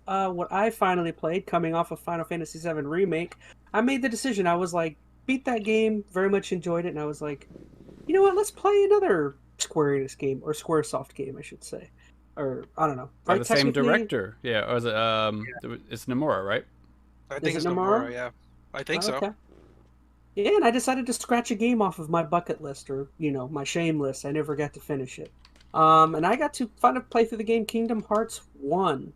what I finally played, coming off of Final Fantasy VII Remake, I made the decision. I was like, beat that game, very much enjoyed it, and I was like, you know what? Let's play another Square Enix game, or SquareSoft game, I should say, or I don't know. By Right? the same Technically, director, yeah. Or is it it's Nomura, right? I is think it it's Nomura? Nomura, yeah. I think Oh, so. okay. Yeah, and I decided to scratch a game off of my bucket list, or my shame list. I never got to finish it. And I got to finally play through the game Kingdom Hearts 1.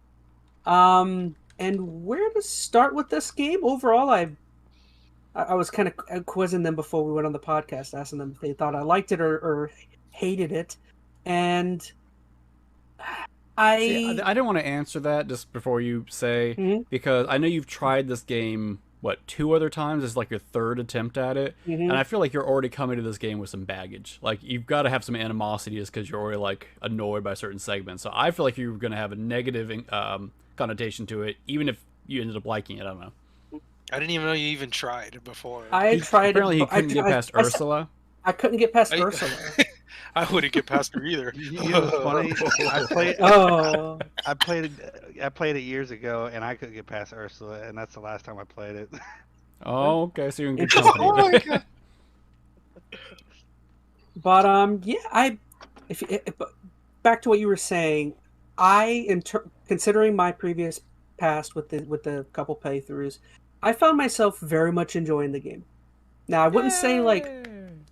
And where to start with this game? Overall, I was kind of quizzing them before we went on the podcast, asking them if they thought I liked it or hated it, and See, I. I didn't want to answer that just before you say, Mhm, because I know you've tried this game, what, two other times? This is like your third attempt at it. And mhm. I feel like you're already coming to this game with some baggage. Like, you've got to have some animosity just because you're already, like, annoyed by certain segments. So I feel like you're going to have a negative connotation to it, even if you ended up liking it. I don't know. I didn't even know you even tried before. I tried it. Apparently he But couldn't get past Ursula. I couldn't get past I, Ursula. I wouldn't get past her either. You know what's funny? Oh, I played it years ago, and I couldn't get past Ursula, and that's the last time I played it. Oh, okay, so you're in good Interesting. Oh company. my god. but yeah, but back to what you were saying. I am considering my previous past with the couple playthroughs. I found myself very much enjoying the game. Now, I wouldn't say like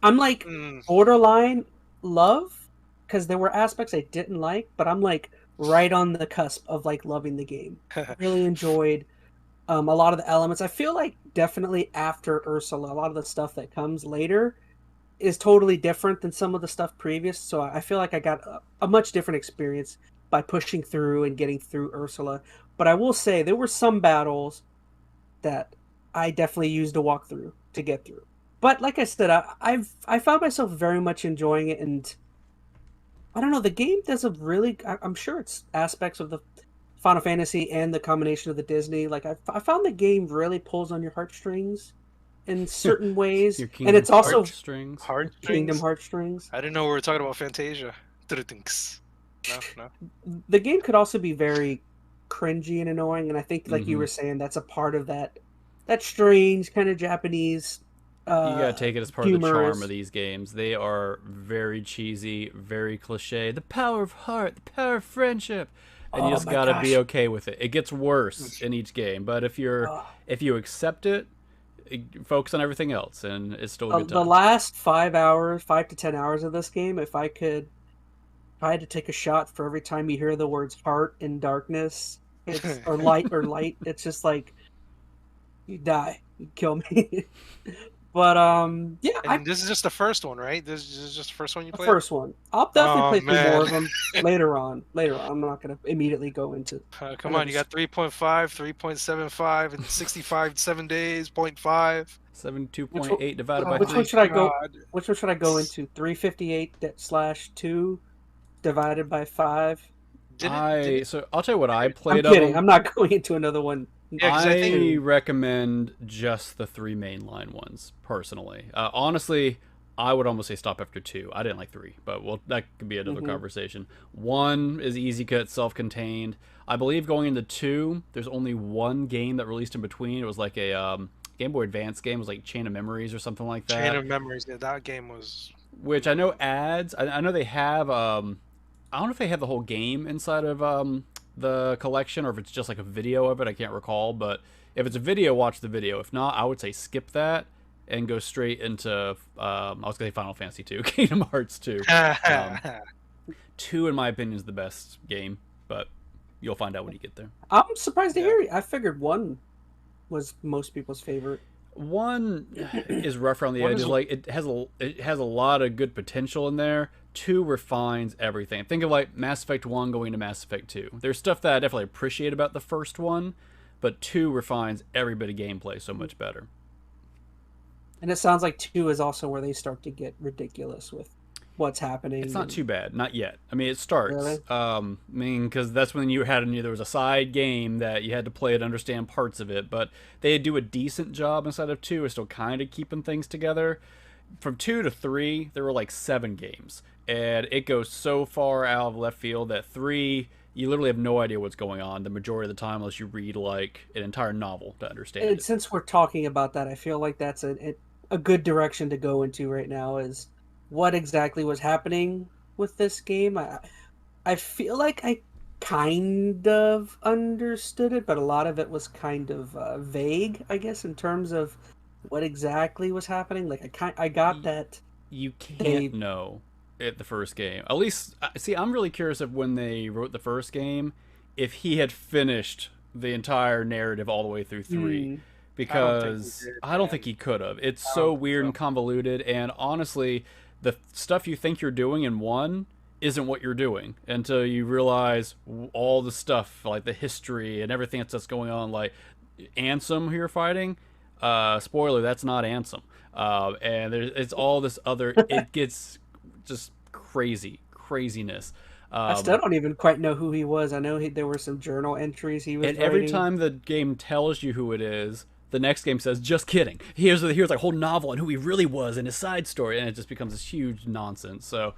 I'm like Mm. borderline love, because there were aspects I didn't like, but I'm like right on the cusp of like loving the game. Really enjoyed a lot of the elements. I feel like definitely after Ursula, a lot of the stuff that comes later is totally different than some of the stuff previous. So I feel like I got a much different experience by pushing through and getting through Ursula. But I will say there were some battles that I definitely used a walkthrough to get through. But like I said, I found myself very much enjoying it, and I don't know. The game does a really. I'm sure it's aspects of the Final Fantasy and the combination of the Disney. Like I found the game really pulls on your heartstrings in certain ways, Your and Kingdom it's also Heartstrings. Kingdom Heartstrings? Heartstrings. I didn't know we were talking about Fantasia. No, no. The game could also be very cringy and annoying, and I think, like you Mhm. were saying, that's a part of that strange kind of Japanese. You gotta take it as part of the Humor charm is- of these games. They are very cheesy, very cliche. The power of heart, the power of friendship, and you Oh just my gotta be gosh. okay with it. It gets worse in each game, but if Uh, you accept it, focus on everything else, and it's still a good the time. last 5 hours, 5 to 10 hours of this game, if I had to take a shot for every time you hear the words heart in darkness, it's or light, it's just like you die, you kill me. But yeah, And this is just the first one, right? This is just the first one you the played? first one. I'll definitely Oh, play through more man. of them later on. Later on, I'm not gonna immediately go into. Come on, you got 3.5, 3.75, and 65 7 days, 0.5. 72.8 divided by Which Oh one 3. should I go? God. Which one should I go into? 358/2 divided by 5. Didn't So I'll tell you what I I'm played of kidding. them. I'm not going into another one. Yeah, 'cause I think- I recommend just the three mainline ones personally. Honestly, I would almost say stop after 2. I didn't like 3, but well, that could be another conversation. 1 is easy cut, self-contained. I believe going into 2, there's only one game that released in between. It was like a Game Boy Advance game. It was like Chain of Memories or something like that. Chain of Memories. Yeah, that game was. Which I know adds. I know they have. I don't know if they have the whole game inside of the collection, or if it's just like a video of it. I can't recall, but if it's a video, watch the video. If not, I would say skip that and go straight into I was gonna say Final Fantasy 2, Kingdom Hearts 2. 2, in my opinion, is the best game, but you'll find out when you get there. I'm surprised to Yeah. hear it. I figured 1 was most people's favorite. 1 is rough around the One edges. is- Like it has a lot of good potential in there. 2 refines everything. Think of like Mass Effect 1 going to Mass Effect 2. There's stuff that I definitely appreciate about the first one, but 2 refines every bit of gameplay so much better. And it sounds like 2 is also where they start to get ridiculous with what's happening. It's not too bad, not yet. I mean, it starts. Really? I mean, because that's when there was a side game that you had to play to understand parts of it, but they do a decent job inside of 2 of still kind of keeping things together. From 2 to 3, there were like 7 games, and it goes so far out of left field that 3 you literally have no idea what's going on the majority of the time unless you read like an entire novel to understand And it. since we're talking about that, I feel like that's a good direction to go into right now. Is what exactly was happening with this game? I feel like I kind of understood it, but a lot of it was kind of vague, I guess, in terms of what exactly was happening. Like I got that You can't they know at the first game. At least, see, I'm really curious of when they wrote the first game, if he had finished the entire narrative all the way through 3. hmm, I don't think he Because did, I don't man. think he could have. It's I so don't think weird so. and convoluted, and honestly, the stuff you think you're doing in 1 isn't what you're doing until you realize all the stuff, like the history and everything that's going on. Like Ansem who you're fighting, spoiler, that's not Ansem. And it's all this other. It gets just craziness. I still Um, don't even quite know who he was. I know there were some journal entries he was and every writing. time the game tells you who it is, the next game says, "Just kidding. Here's like a whole novel on who he really was and his side story," and it just becomes this huge nonsense. So,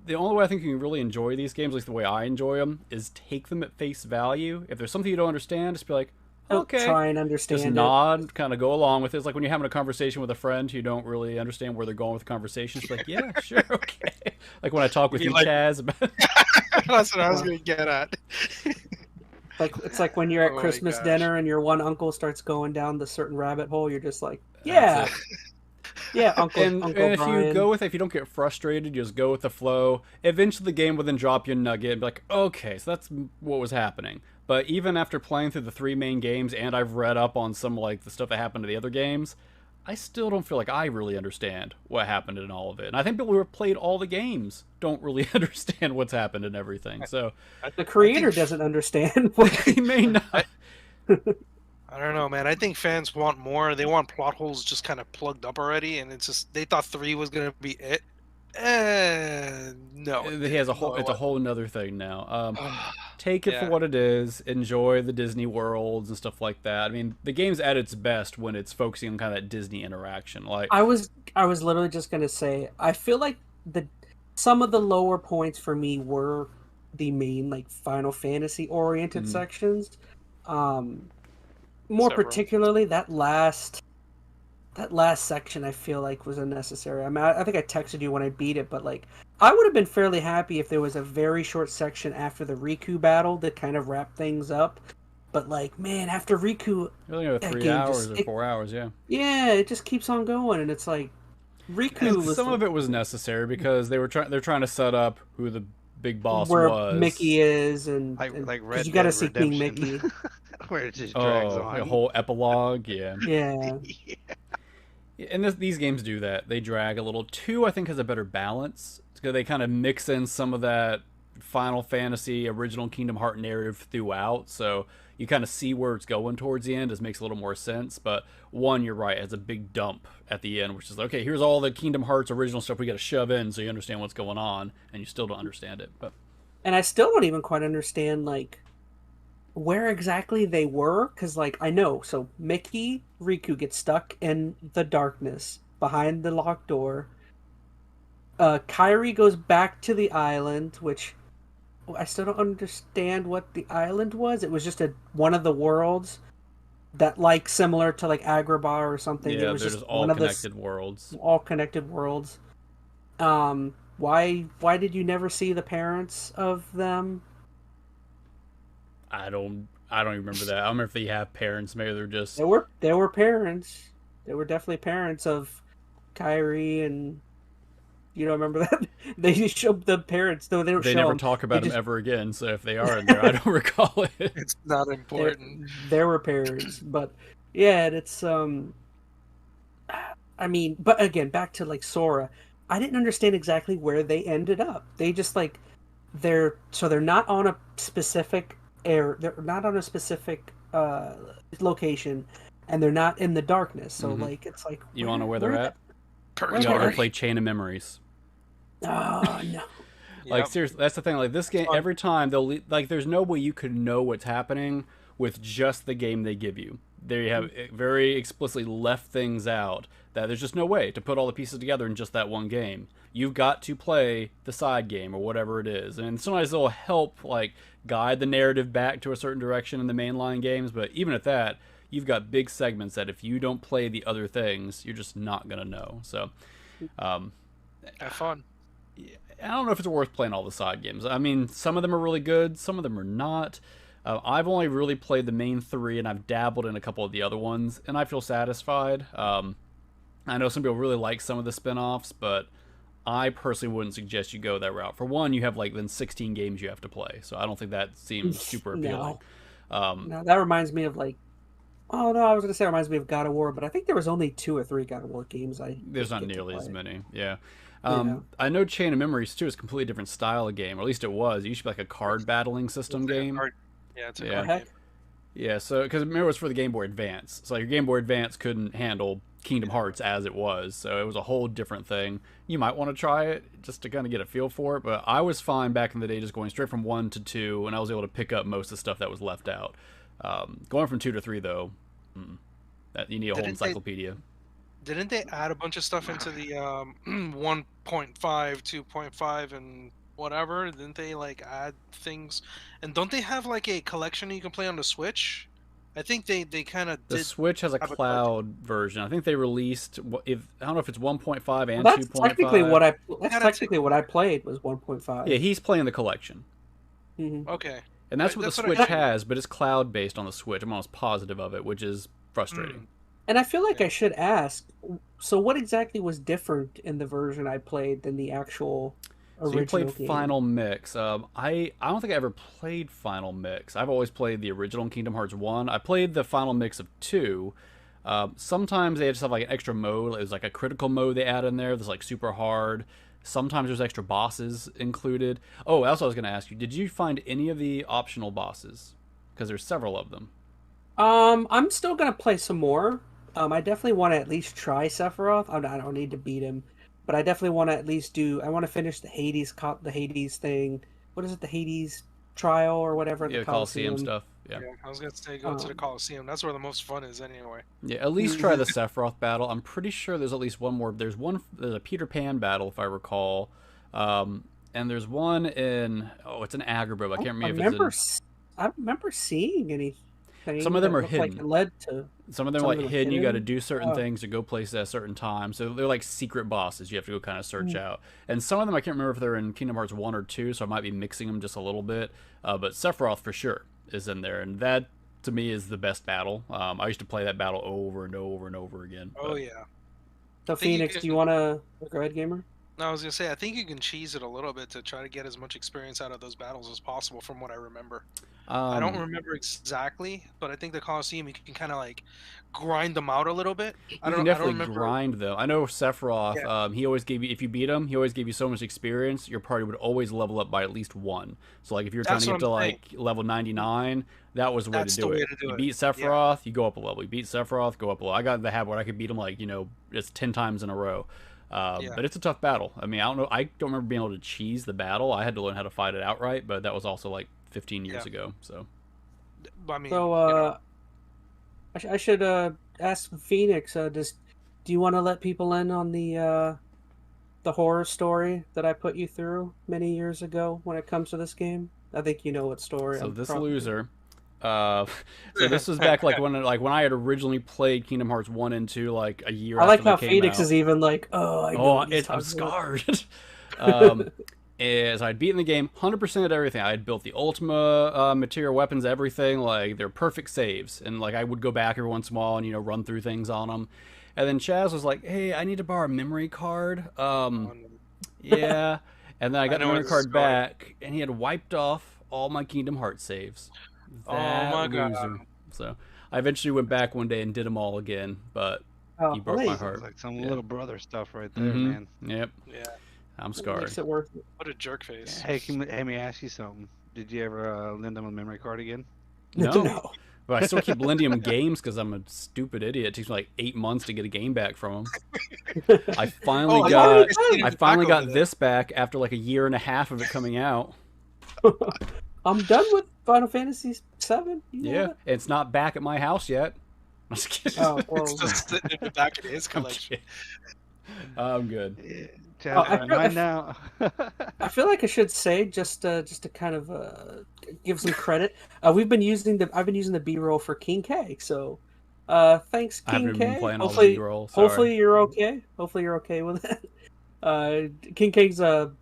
the only way I think you can really enjoy these games, at least the way I enjoy them, is take them at face value. If there's something you don't understand, just be like, Don't "Okay." try and Just understand it. nod, kind of go along with it. It's like when you're having a conversation with a friend who don't really understand where they're going with the conversation. It's like, yeah, sure, okay. Like when I talk with You you, like- Chaz, about That's what I was gonna get at. Like it's like when you're at Oh my Christmas gosh. dinner and your one uncle starts going down the certain rabbit hole. You're just like, That's yeah, it. yeah, Uncle And Uncle if you Brian. go with it, if you don't get frustrated, you just go with the flow. Eventually, the game will then drop you a nugget and be like, okay, so that's what was happening. But even after playing through the 3 main games, and I've read up on some like the stuff that happened to the other games, I still don't feel like I really understand what happened in all of it. And I think people who have played all the games don't really understand what's happened and everything. So The creator think- doesn't understand. What, he may not. I don't know, man. I think fans want more. They want plot holes just kind of plugged up already, and it's just they thought 3 was gonna be it. No, He has a whole. no, It's a whole nother thing now. wasn't. Take it for Yeah. what it is. Enjoy the Disney worlds and stuff like that. I mean, the game's at its best when it's focusing on kind of that Disney interaction. Like, I was literally just gonna say, I feel like some of the lower points for me were the main like Final Fantasy oriented sections. More Several. particularly that last section I feel like was unnecessary. I mean, I think I texted you when I beat it, but like I would have been fairly happy if there was a very short section after the Riku battle that kind of wrapped things up. But like, man, after Riku, really, over that 3 game hours just- or 4 hours, yeah. yeah, it just keeps on going, and it's like Riku And was some of it was necessary because they're trying to set up who the big boss where was. Mickey is, and Like 'cause Red you got to Dead see King Redemption. Mickey. Where it just drags Oh, on. a whole epilogue, yeah. Yeah, And these games do that. They drag a little. 2, I think, has a better balance because they kind of mix in some of that Final Fantasy original Kingdom Heart narrative throughout. So you kind of see where it's going towards the end. It makes a little more sense. But 1, you're right, has a big dump at the end, which is like, okay, here's all the Kingdom Hearts original stuff we got to shove in so you understand what's going on, and you still don't understand it. But and I still don't even quite understand like where exactly they were, because like I know, so Mickey Riku gets stuck in the darkness behind the locked door. Kyrie goes back to the island, which I still don't understand what the island was. It was just one of the worlds that like similar to like Agrabah or something. yeah, It was they're just just all one of the connected worlds. all connected worlds. Why did you never see the parents of them? I don't even remember that. I don't remember if they have parents. Maybe they're just. There were parents. There were definitely parents of Kyrie, and you don't remember that? They showed the parents, though they don't They show never them. talk They about them just- ever again. So if they are in there, I don't recall it. It's not There, important. there were parents, but yeah, it's I mean, but again, back to like Sora, I didn't understand exactly where they ended up. They just like they're not on a specific they're not on a specific location, and they're not in the darkness. So like it's like You want to know where they're at? You gotta go Purgatory. play Chain of Memories. Oh no. Like Yep. seriously, that's the thing. Like this game, every time like there's no way you could know what's happening with just the game they give you. they have very explicitly left things out that there's just no way to put all the pieces together in just that one game. You've got to play the side game or whatever it is, and sometimes they'll help like guide the narrative back to a certain direction in the mainline games. But even at that, you've got big segments that if you don't play the other things, you're just not gonna know. So, Have fun. I don't know if it's worth playing all the side games. I mean, some of them are really good, some of them are not. I've only really played the main 3, and I've dabbled in a couple of the other ones, and I feel satisfied. I know some people really like some of the spin-offs, but I personally wouldn't suggest you go that route. For one, you have like then 16 games you have to play, so I don't think that seems super appealing. No, that reminds me of like, oh no, I was gonna say it reminds me of God of War, but I think there was only 2 or 3 God of War games. There's not nearly as many. Yeah. I know Chain of Memories too is a completely different style of game, or at least it was. It used to be like a card battling system game. Yeah, it's a card game. Yeah, so because remember it was for the Game Boy Advance, so like, your Game Boy Advance couldn't handle Kingdom Hearts as it was, so it was a whole different thing. You might want to try it just to kind of get a feel for it, but I was fine back in the day just going straight from 1 to 2, and I was able to pick up most of the stuff that was left out. Going from 2 to 3 though, that you need a whole encyclopedia. Didn't they add a bunch of stuff into the 1.5, 2.5, and whatever? Didn't they like add things? And don't they have like a collection you can play on the Switch? I think they kind of did. The Switch has a cloud version. I think they released. I don't know if it's 1.5 and that's 2.5. Technically what I played was 1.5. Yeah, he's playing the collection. Okay. And that's what the Switch has, but it's cloud based on the Switch. I'm almost positive of it, which is frustrating. And I feel like I should ask, so what exactly was different in the version I played than the actual original So you played game? Final Mix. I don't think I ever played Final Mix. I've always played the original Kingdom Hearts 1. I played the Final Mix of 2. Sometimes they just have like an extra mode. It was like a critical mode they add in there that's like super hard. Sometimes there's extra bosses included. Oh, also I was going to ask you, did you find any of the optional bosses? Because there's several of them. I'm still gonna play some more. I definitely want to at least try Sephiroth. I don't need to beat him, but I definitely want to at least I want to finish the Hades thing. What is it? The Hades trial or whatever? Yeah, the Coliseum stuff. Yeah. I was gonna say go to the Coliseum. That's where the most fun is anyway. Yeah, at least try the Sephiroth battle. I'm pretty sure there's at least one more. There's a Peter Pan battle, if I recall. And there's one in it's an Agrabah. I can't remember. I remember seeing anything. Some of them are hidden. Like it led to some of them are like hidden. You got to do certain things to go places at a certain time. So they're like secret bosses. You have to go kind of search out. And some of them I can't remember if they're in Kingdom Hearts 1 or 2. So I might be mixing them just a little bit. But Sephiroth for sure is in there, and that to me is the best battle. I used to play that battle over and over and over again. Oh yeah. So Phoenix, do you want to go ahead, gamer? No, I was gonna say I think you can cheese it a little bit to try to get as much experience out of those battles as possible, from what I remember. I don't remember exactly, but I think the Coliseum you can kind of like grind them out a little bit. I don't definitely grind though. I know Sephiroth. He always gave you, if you beat him, he always gave you so much experience. Your party would always level up by at least 1. So like if you're trying to get to like level 99, that was the way to do it. You beat Sephiroth, you go up a level. You beat Sephiroth, go up a level. I got the habit where I could beat him like just 10 times in a row. But it's a tough battle. I mean, I don't know. I don't remember being able to cheese the battle. I had to learn how to fight it outright, but that was also like 15 years ago. So, I mean, I should ask Phoenix. Do you want to let people in on the horror story that I put you through many years ago when it comes to this game? I think you know what story. So loser. So this was back like when I had originally played Kingdom Hearts 1 and 2 like a year. I like how Phoenix is even like, I'm scarred. Is I'd beaten the game 100% of everything. I had built the Ultima material weapons, everything. Like they're perfect saves, and like I would go back every once in a while and run through things on them. And then Chaz was like, "Hey, I need to borrow a memory card." Yeah. And then I got the memory card back, and he had wiped off all my Kingdom Hearts saves. Oh my god! So I eventually went back one day and did them all again, but he broke my heart. Like some little brother stuff right there, man. Yep. Yeah. I'm scarred. Makes it worth it. What a jerk face. Hey, let me ask you something. Did you ever lend them a memory card again? No. But I still keep lending him games because I'm a stupid idiot. It takes me like 8 months to get a game back from him. I finally got this back after like a year and a half of it coming out. I'm done with Final Fantasy VII. Yeah, it's not back at my house yet. I'm just kidding. Oh well. It's just sitting in the back of his collection. I'm good. Yeah, mine now. I feel like I should say just to kind of give some credit. I've been using the B-roll for King K. So thanks I haven't King even been K. playing all the B-roll. Hopefully you're okay. Hopefully you're okay with that. King K's a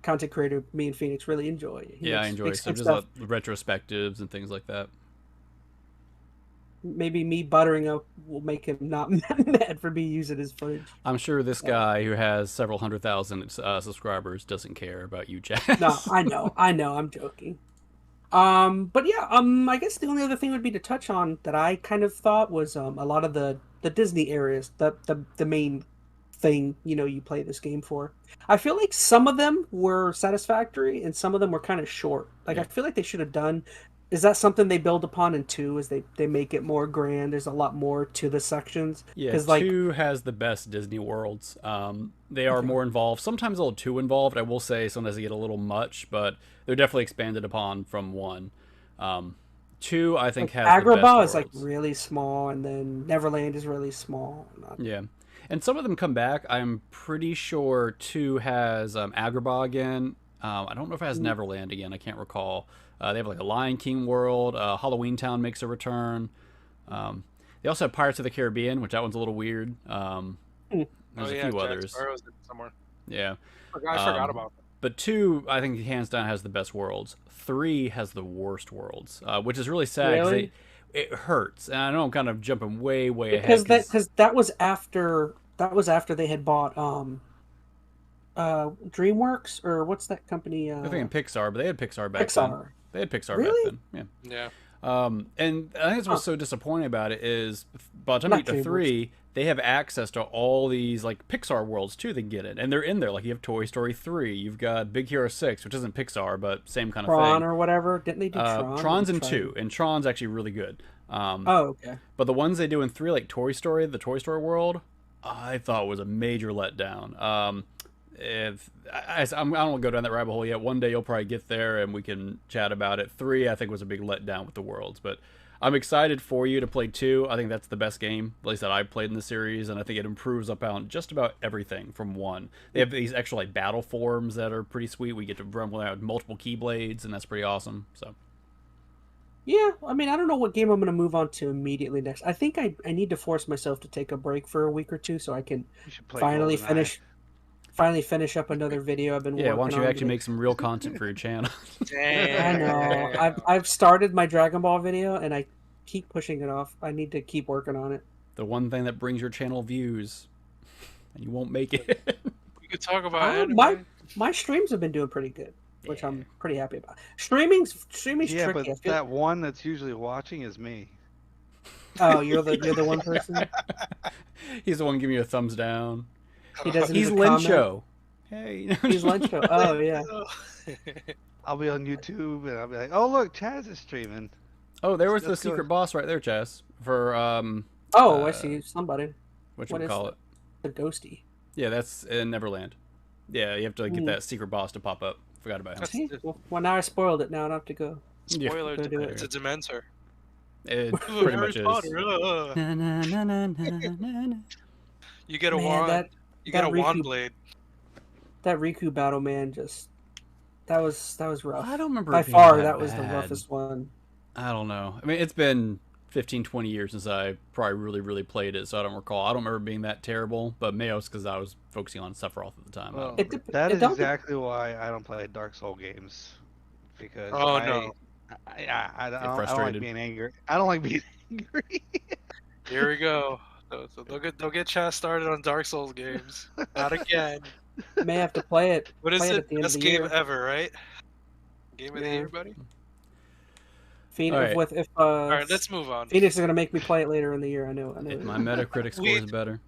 content creator me and Phoenix really enjoy. Yeah, I enjoy some just retrospectives and things like that. Maybe me buttering up will make him not mad for me using his footage. I'm sure this guy who has several 100,000 subscribers doesn't care about you, Chaz. No, I know, I'm joking. But yeah, I guess the only other thing would be to touch on that I kind of thought was a lot of the Disney areas, the main thing you play this game for. I feel like some of them were satisfactory and some of them were kind of short. Like I feel like they should have done. Is that something they build upon in 2? Is they make it more grand? There's a lot more to the sections. Yeah, because 2 has the best Disney worlds. They are more involved. Sometimes a little too involved. I will say sometimes they get a little much, but they're definitely expanded upon from 1. 2, I think, has the best Agrabah worlds. is like really small, and then Neverland is really small. Yeah. And some of them come back. I'm pretty sure 2 has Agrabah again. I don't know if it has Neverland again. I can't recall. They have like a Lion King world. Halloween Town makes a return. They also have Pirates of the Caribbean, which that one's a little weird. There's a few others. Somewhere. Yeah. I forgot about that. But 2, I think, hands down, has the best worlds. 3 has the worst worlds, which is really sad. Really? It hurts. And I know I'm kind of jumping way because ahead. Because that was after they had bought DreamWorks, or what's that company? I think Pixar, but they had Pixar back then. They had Pixar really? back then. Yeah. And I think what's so disappointing about it is by the time you get to 3, they have access to all these like Pixar worlds too. They can get in, and they're in there. Like you have Toy Story 3, you've got Big Hero 6, which isn't Pixar, but same kind of Tron thing. or whatever. Didn't they do Tron? Tron's in 2, and Tron's actually really good. Oh, okay. But the ones they do in 3, like Toy Story, the Toy Story world, I thought was a major letdown. I don't want to go down that rabbit hole yet. One day you'll probably get there and we can chat about it. 3, I think, was a big letdown with the worlds, but I'm excited for you to play 2. I think that's the best game, at least that I've played in the series, and I think it improves upon just about everything from 1. They have these extra like battle forms that are pretty sweet. We get to run with multiple keyblades, and that's pretty awesome. So. Yeah, I mean, I don't know what game I'm going to move on to immediately next. I think I need to force myself to take a break for a week or 2 so I can finally finish up another video I've been working on. Yeah, why don't you actually make some real content for your channel? I know. I've started my Dragon Ball video, and I keep pushing it off. I need to keep working on it. The one thing that brings your channel views, and you won't make it. We could talk about my streams have been doing pretty good, which I'm pretty happy about. Streaming's yeah, tricky. But that one that's usually watching is me. Oh, you're the one person? He's the one giving you a thumbs down. He doesn't. He's Lencho. Hey. He's Lencho. Oh yeah. I'll be on YouTube and I'll be like, "Oh look, Chaz is streaming." Oh, there was the secret boss right there, Chaz. For I see somebody. What you call it? The ghosty. Yeah, that's in Neverland. Yeah, you have to get that secret boss to pop up. Forgot about him. Well, now I spoiled it. Now I don't have to go. Spoiler: it's a Dementor. It pretty much is. You get a wand. You get a wand blade. That Riku battle, man, that was rough. I don't remember. By far, that was the roughest one. I don't know. I mean, it's been 15, 20 years since I probably really played it, so I don't recall. I don't remember being that terrible, but maybe it was because I was focusing on Sephiroth at the time. Well, that is exactly why I don't play Dark Soul games, because I don't like being angry. I don't like being angry. Here we go. So they'll get Chaz started on Dark Souls games. Not again. May have to play it. What is it? Best game year. ever, right? Game of the year, buddy. Phoenix, all right, let's move on. Phoenix is gonna make me play it later in the year. I know. My Metacritic score is better.